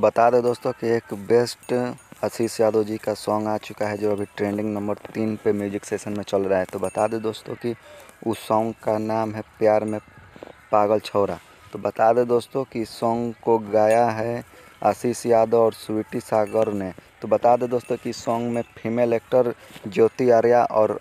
बता दें दोस्तों कि एक बेस्ट आशीष यादव जी का सॉन्ग आ चुका है जो अभी ट्रेंडिंग नंबर 3 पे म्यूजिक सेशन में चल रहा है। तो बता दें दोस्तों कि उस सॉन्ग का नाम है प्यार में पागल छौरा। तो बता दें दोस्तों कि इस सॉन्ग को गाया है आशीष यादव और स्वीटी सागर ने। तो बता दें दोस्तों कि इस सॉन्ग में फीमेल एक्टर ज्योति आर्या और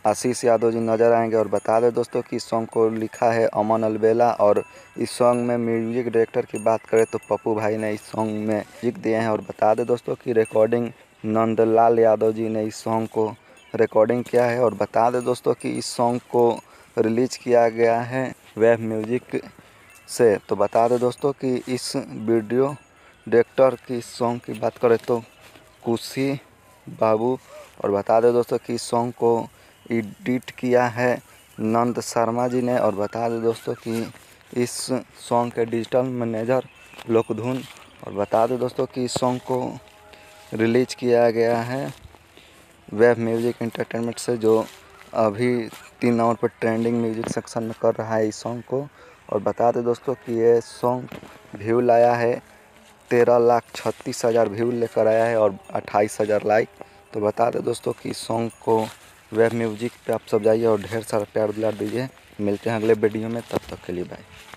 आशीष यादव जी नज़र आएंगे। और बता दें दोस्तों कि इस सॉन्ग को लिखा है अमन अलबेला। और इस सॉन्ग में म्यूजिक डायरेक्टर की बात करें तो पप्पू भाई ने इस सॉन्ग में म्यूजिक दिए हैं। और बता दें दोस्तों कि रिकॉर्डिंग नंदलाल यादव जी ने इस सॉन्ग को रिकॉर्डिंग किया है। और बता दें दोस्तों कि इस सॉन्ग को रिलीज किया गया है वेब म्यूजिक से। तो बता दें दोस्तों कि इस वीडियो डायरेक्टर की इस सॉन्ग की बात करें तो खुशी बाबू। और बता दें दोस्तों कि इस सॉन्ग को एडिट किया है नंद शर्मा जी ने। और बता दें दोस्तों कि इस सॉन्ग के डिजिटल मैनेजर लोकधुन। और बता दें दोस्तों कि इस सॉन्ग को रिलीज किया गया है वेब म्यूजिक एंटरटेनमेंट से, जो अभी 3 नंबर पर ट्रेंडिंग म्यूजिक सेक्शन में कर रहा है इस सॉन्ग को। और बता दें दोस्तों कि ये सॉन्ग व्यू लाया है 13,36,000 व्यू लेकर आया है और 28,000 लाइक। तो बता दें दोस्तों कि इस सॉन्ग को वेब म्यूजिक पे आप सब जाइए और ढेर सारा प्यार दुलार दीजिए। मिलते हैं अगले वीडियो में, तब तक के लिए बाय।